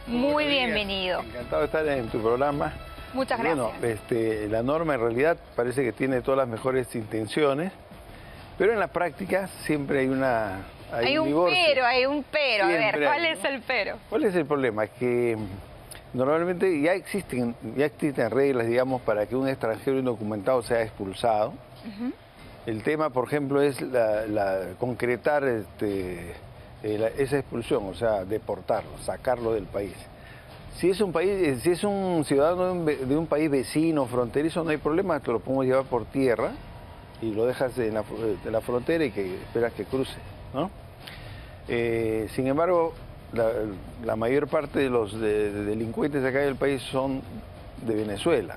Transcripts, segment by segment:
Muy bienvenido. Encantado de estar en tu programa. Muchas gracias. Bueno, la norma en realidad parece que tiene todas las mejores intenciones, pero en la práctica siempre hay Hay un divorcio. hay un pero. Siempre A ver, ¿cuál hay, es ¿no? el pero? ¿Cuál es el problema? Que normalmente ya existen reglas, digamos, para que un extranjero indocumentado sea expulsado. El tema, por ejemplo, es concretar esa expulsión, o sea, deportarlo, sacarlo del país. Si es un ciudadano de un país vecino, fronterizo, no hay problema, te lo podemos llevar por tierra y lo dejas en la frontera y que esperas que cruce, ¿no? Sin embargo, la mayor parte de los delincuentes acá del país son de Venezuela.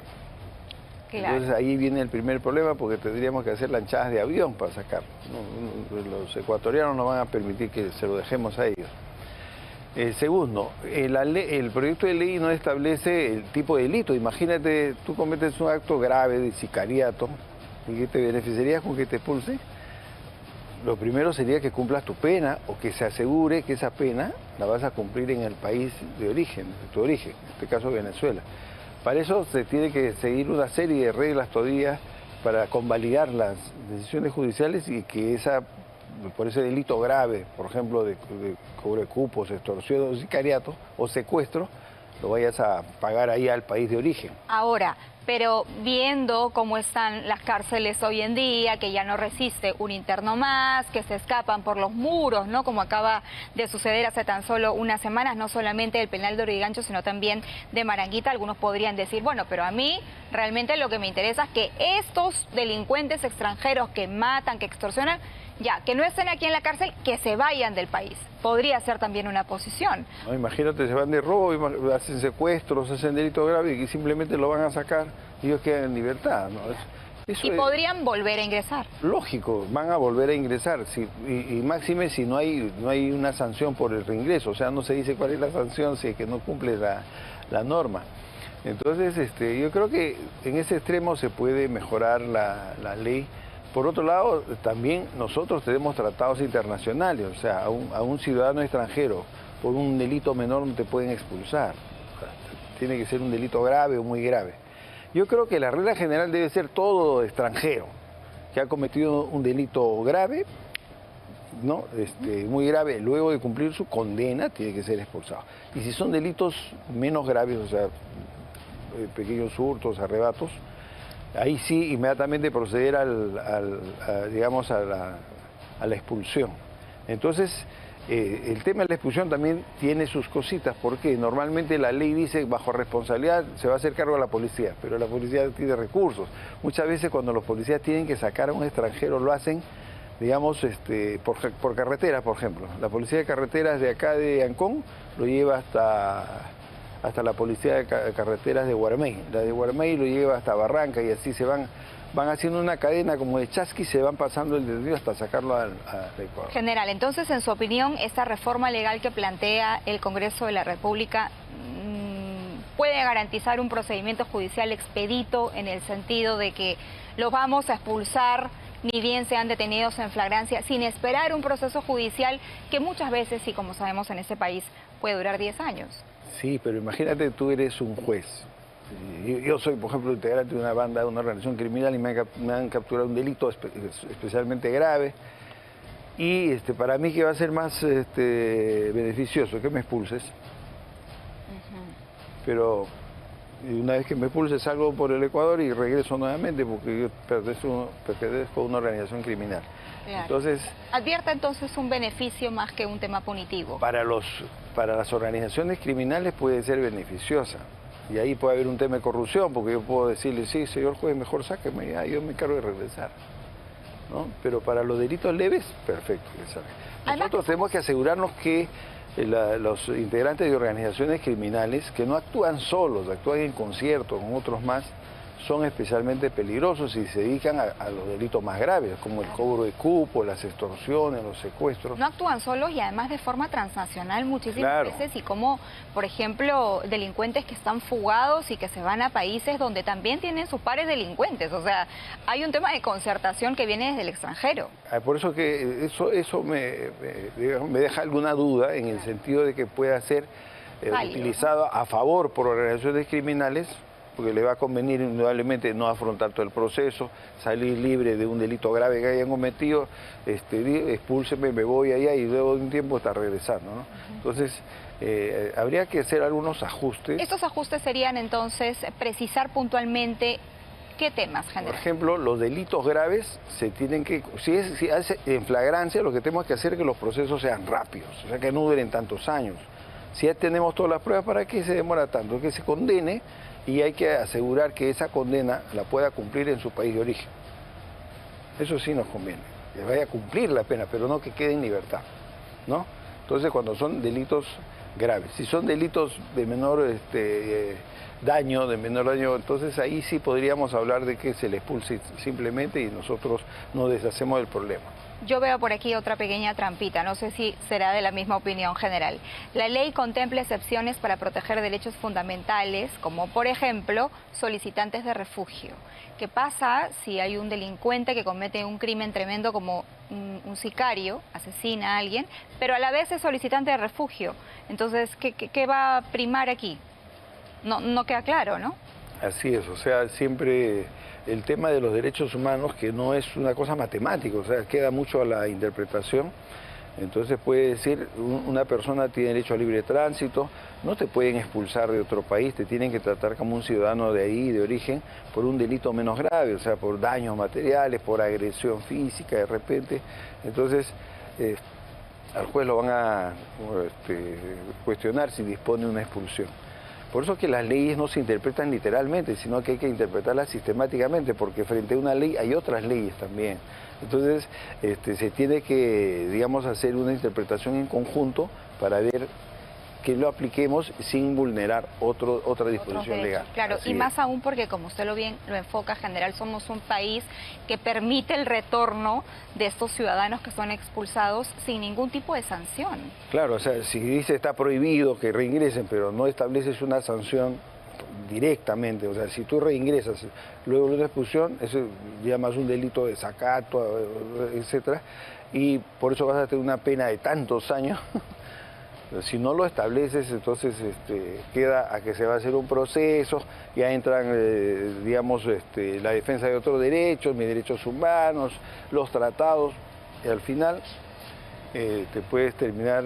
Claro. Entonces ahí viene el primer problema porque tendríamos que hacer lanchadas de avión para sacarlo. Los ecuatorianos no van a permitir que se lo dejemos a ellos. Segundo, el proyecto de ley no establece el tipo de delito. Imagínate, tú cometes un acto grave de sicariato y que te beneficiarías con que te expulse. Lo primero sería que cumplas tu pena o que se asegure que esa pena la vas a cumplir en el país de origen, de tu origen, en este caso Venezuela. Para eso se tiene que seguir una serie de reglas todavía para convalidar las decisiones judiciales y que por ese delito grave, por ejemplo, de cobro de cupos, extorsión o sicariato o secuestro, lo vayas a pagar ahí al país de origen. Ahora, pero viendo cómo están las cárceles hoy en día, que ya no resiste un interno más, que se escapan por los muros, ¿no? Como acaba de suceder hace tan solo unas semanas, no solamente del penal de Lurigancho, sino también de Maranguita. Algunos podrían decir, bueno, pero a mí realmente lo que me interesa es que estos delincuentes extranjeros que matan, que extorsionan, ya, que no estén aquí en la cárcel, que se vayan del país. Podría ser también una posición. No, imagínate, se van de robo, hacen secuestros, hacen delitos graves y simplemente lo van a sacar y ellos quedan en libertad, ¿no? Y podrían volver a ingresar. Lógico, van a volver a ingresar, y máxime si no hay una sanción por el reingreso, o sea, no se dice cuál es la sanción si es que no cumple la norma. Entonces, yo creo que en ese extremo se puede mejorar la ley. Por otro lado, también nosotros tenemos tratados internacionales, o sea, a un ciudadano extranjero por un delito menor no te pueden expulsar. O sea, tiene que ser un delito grave o muy grave. Yo creo que la regla general debe ser todo extranjero que ha cometido un delito grave, ¿no? Muy grave, luego de cumplir su condena, tiene que ser expulsado. Y si son delitos menos graves, o sea, pequeños hurtos, arrebatos, ahí sí, inmediatamente proceder a la expulsión. Entonces, el tema de la expulsión también tiene sus cositas, porque normalmente la ley dice bajo responsabilidad se va a hacer cargo a la policía, pero la policía tiene recursos. Muchas veces cuando los policías tienen que sacar a un extranjero lo hacen, digamos, por carretera, por ejemplo. La policía de carreteras de acá de Ancón lo lleva hasta la policía de carreteras de Guarmey. La de Guarmey lo lleva hasta Barranca y así se van haciendo una cadena como de chasqui y se van pasando el detenido hasta sacarlo al Ecuador. General, entonces, en su opinión, esta reforma legal que plantea el Congreso de la República puede garantizar un procedimiento judicial expedito en el sentido de que los vamos a expulsar ni bien sean detenidos en flagrancia, sin esperar un proceso judicial que muchas veces, y como sabemos en este país, puede durar 10 años. Sí, pero imagínate, tú eres un juez. Yo soy, por ejemplo, integrante de una banda, de una organización criminal y me han capturado un delito especialmente grave. Y para mí, ¿qué va a ser más beneficioso? Que me expulses. Pero una vez que me expulses salgo por el Ecuador y regreso nuevamente porque yo pertenezco a una organización criminal. Claro. Entonces, advierta entonces un beneficio más que un tema punitivo. Para las organizaciones criminales puede ser beneficiosa. Y ahí puede haber un tema de corrupción, porque yo puedo decirle, sí, señor juez, mejor sáqueme, ya, yo me encargo de regresar, ¿no? Pero para los delitos leves, perfecto, que salga. Nosotros tenemos que asegurarnos que los integrantes de organizaciones criminales, que no actúan solos, actúan en concierto con otros más, son especialmente peligrosos y se dedican a los delitos más graves, como el cobro de cupo, las extorsiones, los secuestros. No actúan solos y además de forma transnacional muchísimas veces, y como, por ejemplo, delincuentes que están fugados y que se van a países donde también tienen sus pares delincuentes. O sea, hay un tema de concertación que viene desde el extranjero. Por eso que eso me deja alguna duda en el sentido de que pueda ser Válido, utilizado a favor por organizaciones criminales, porque le va a convenir indudablemente no afrontar todo el proceso, salir libre de un delito grave que hayan cometido, expúlseme, me voy allá y luego de un tiempo está regresando, ¿no? Entonces, habría que hacer algunos ajustes. Estos ajustes serían entonces precisar puntualmente qué temas, general. Por ejemplo, los delitos graves se tienen que, si hace en flagrancia, lo que tenemos que hacer es que los procesos sean rápidos, o sea, que no duren tantos años. Si ya tenemos todas las pruebas, ¿para qué se demora tanto? Que se condene y hay que asegurar que esa condena la pueda cumplir en su país de origen. Eso sí nos conviene, que vaya a cumplir la pena, pero no que quede en libertad, ¿no? Entonces, cuando son delitos graves, si son delitos de menor daño, entonces ahí sí podríamos hablar de que se le expulse simplemente y nosotros nos deshacemos del problema. Yo veo por aquí otra pequeña trampita, no sé si será de la misma opinión general. La ley contempla excepciones para proteger derechos fundamentales, como por ejemplo solicitantes de refugio. ¿Qué pasa si hay un delincuente que comete un crimen tremendo como un sicario, asesina a alguien, pero a la vez es solicitante de refugio? Entonces, ¿qué va a primar aquí? No queda claro, ¿no? Así es, o sea, siempre el tema de los derechos humanos, que no es una cosa matemática, o sea, queda mucho a la interpretación. Entonces puede decir, una persona tiene derecho a libre tránsito, no te pueden expulsar de otro país, te tienen que tratar como un ciudadano de ahí, de origen, por un delito menos grave, o sea, por daños materiales, por agresión física de repente. Entonces, al juez lo van a cuestionar si dispone una expulsión. Por eso que las leyes no se interpretan literalmente, sino que hay que interpretarlas sistemáticamente, porque frente a una ley hay otras leyes también. Entonces, se tiene que, digamos, hacer una interpretación en conjunto para ver que lo apliquemos sin vulnerar otra disposición legal. Claro, Así y más es. aún porque, como usted lo enfoca, general, somos un país que permite el retorno de estos ciudadanos que son expulsados sin ningún tipo de sanción. Claro, o sea, si dice está prohibido que reingresen, pero no estableces una sanción directamente, o sea, si tú reingresas luego de una expulsión, eso llamas un delito de desacato, etcétera, y por eso vas a tener una pena de tantos años. Si no lo estableces, entonces queda a que se va a hacer un proceso, ya entran, digamos, la defensa de otros derechos, mis derechos humanos, los tratados, y al final te puedes terminar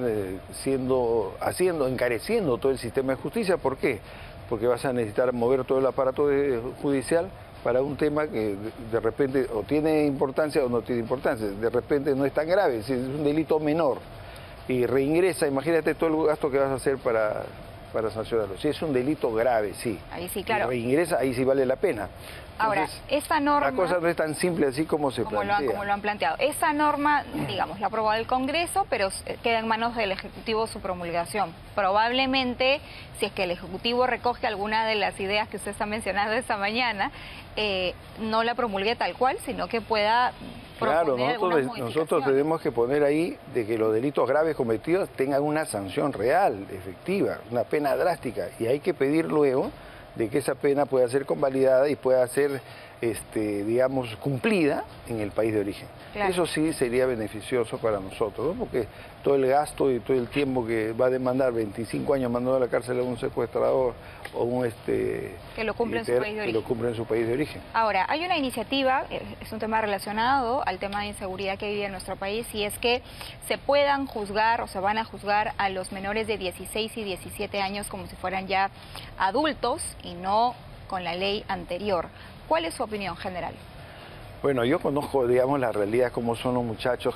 encareciendo todo el sistema de justicia. ¿Por qué? Porque vas a necesitar mover todo el aparato judicial para un tema que de repente o tiene importancia o no tiene importancia, de repente no es tan grave, si es un delito menor y reingresa, imagínate todo el gasto que vas a hacer para sancionarlo. Si es un delito grave, sí. Ahí sí, claro. Y reingresa, ahí sí vale la pena. Ahora, Entonces, esta norma... la cosa no es tan simple así como se plantea. Como lo han planteado. Esta norma, digamos, la aprobó el Congreso, pero queda en manos del Ejecutivo su promulgación. Probablemente, si es que el Ejecutivo recoge alguna de las ideas que usted está mencionando esta mañana, no la promulgue tal cual, sino que pueda... Claro, nosotros tenemos que poner ahí de que los delitos graves cometidos tengan una sanción real, efectiva, una pena drástica, y hay que pedir luego de que esa pena pueda ser convalidada y pueda ser, digamos, cumplida en el país de origen. Claro. Eso sí sería beneficioso para nosotros, ¿no? Porque todo el gasto y todo el tiempo que va a demandar 25 años mandando a la cárcel a un secuestrador o un que lo cumple en su país de origen. Que lo cumple en su país de origen. Ahora, hay una iniciativa, es un tema relacionado al tema de inseguridad que vive en nuestro país, y es que se puedan juzgar o se van a juzgar a los menores de 16 y 17 años como si fueran ya adultos y no con la ley anterior. ¿Cuál es su opinión general? Bueno, yo conozco, digamos, la realidad como son los muchachos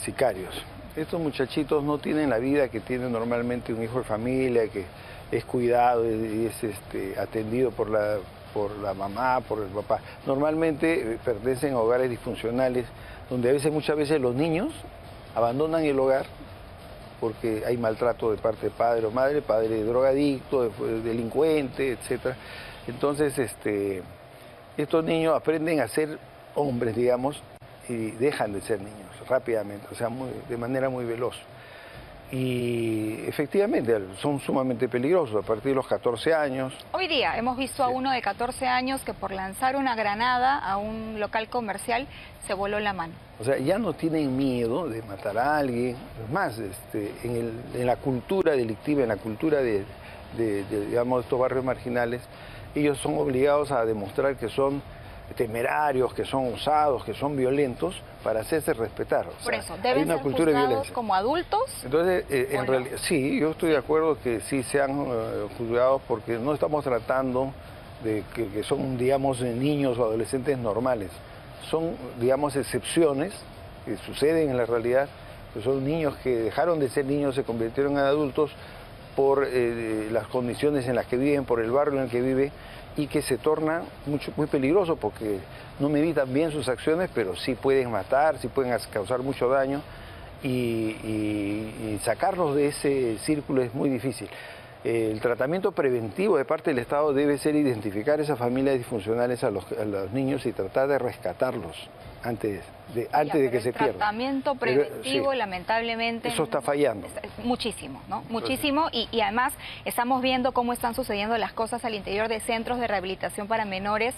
sicarios. Estos muchachitos no tienen la vida que tiene normalmente un hijo de familia, que es cuidado y es atendido por la mamá, por el papá. Normalmente pertenecen a hogares disfuncionales, donde muchas veces los niños abandonan el hogar porque hay maltrato de parte de padre o madre, padre drogadicto, delincuente, etc. Entonces, estos niños aprenden a ser hombres, digamos, y dejan de ser niños rápidamente, o sea, de manera muy veloz. Y efectivamente son sumamente peligrosos a partir de los 14 años. Hoy día hemos visto a uno de 14 años que por lanzar una granada a un local comercial se voló la mano. O sea, ya no tienen miedo de matar a alguien. Es más, en la cultura delictiva, en la cultura de digamos, estos barrios marginales, ellos son obligados a demostrar que son temerarios, que son osados, que son violentos para hacerse respetar. O Por sea, eso, hay ¿deben una ser cultura de juzgados violencia como adultos? Entonces, en no? realidad, sí, yo estoy de acuerdo que sí sean juzgados porque no estamos tratando de que son, digamos, niños o adolescentes normales. Son, digamos, excepciones que suceden en la realidad, que son niños que dejaron de ser niños, se convirtieron en adultos por las condiciones en las que viven, por el barrio en el que vive, y que se torna muy peligroso porque no meditan bien sus acciones, pero sí pueden matar, sí pueden causar mucho daño, y sacarlos de ese círculo es muy difícil. El tratamiento preventivo de parte del Estado debe ser identificar esas familias disfuncionales a los niños y tratar de rescatarlos antes de que se pierdan. El tratamiento preventivo, sí, lamentablemente... eso está fallando. Muchísimo, ¿no? Muchísimo, y además estamos viendo cómo están sucediendo las cosas al interior de centros de rehabilitación para menores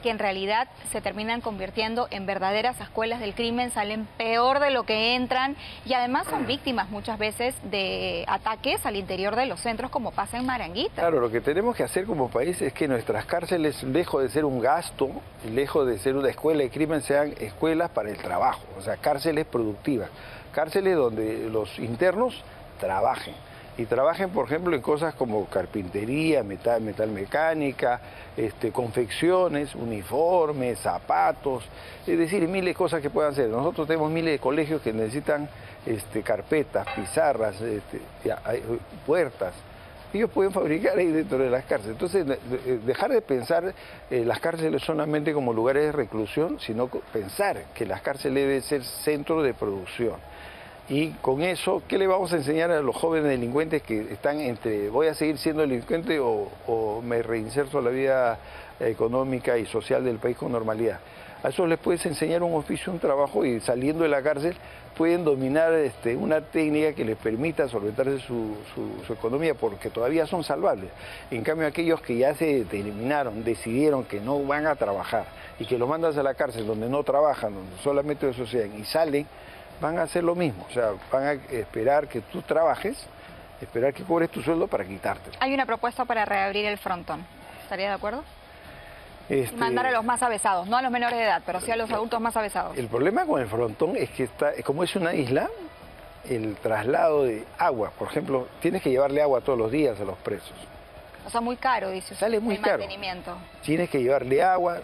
que en realidad se terminan convirtiendo en verdaderas escuelas del crimen, salen peor de lo que entran y además son víctimas muchas veces de ataques al interior de los centros como pasa en Maranguita. Claro, lo que tenemos que hacer como país es que nuestras cárceles, lejos de ser un gasto, lejos de ser una escuela de crimen, sean escuelas para el trabajo, o sea, cárceles productivas, cárceles donde los internos trabajen. Y trabajen, por ejemplo, en cosas como carpintería, metalmecánica, confecciones, uniformes, zapatos, es decir, miles de cosas que puedan hacer. Nosotros tenemos miles de colegios que necesitan carpetas, pizarras, puertas. Ellos pueden fabricar ahí dentro de las cárceles. Entonces, dejar de pensar las cárceles solamente como lugares de reclusión, sino pensar que las cárceles deben ser centros de producción. Y con eso, ¿qué le vamos a enseñar a los jóvenes delincuentes que están entre voy a seguir siendo delincuente o me reinserto a la vida económica y social del país con normalidad? A eso les puedes enseñar un oficio, un trabajo, y saliendo de la cárcel pueden dominar una técnica que les permita solventarse su economía, porque todavía son salvables. En cambio, aquellos que ya se determinaron, decidieron que no van a trabajar y que los mandas a la cárcel donde no trabajan, donde solamente asocian y salen, van a hacer lo mismo. O sea, van a esperar que tú trabajes, esperar que cobres tu sueldo para quitártelo. Hay una propuesta para reabrir el frontón. ¿Estaría de acuerdo? Mandar a los más avesados, no a los menores de edad, pero sí a los adultos más avesados. El problema con el frontón es que como es una isla, el traslado de agua, por ejemplo, tienes que llevarle agua todos los días a los presos. O sea, muy caro, dice usted. Sale muy caro. Mantenimiento. Tienes que llevarle agua,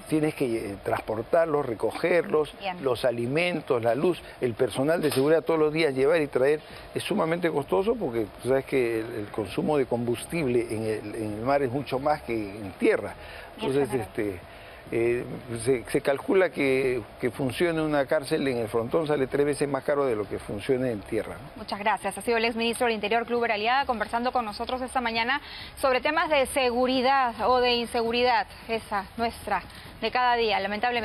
tienes que transportarlos, recogerlos, Bien. Los alimentos, la luz, el personal de seguridad todos los días llevar y traer es sumamente costoso porque tú sabes que el consumo de combustible en el mar es mucho más que en tierra. Entonces, se calcula que funcione una cárcel en el frontón sale 3 veces más caro de lo que funcione en tierra, ¿no? Muchas gracias. Ha sido el exministro del Interior, Kluber Aliaga, conversando con nosotros esta mañana sobre temas de seguridad o de inseguridad, esa nuestra de cada día, lamentablemente.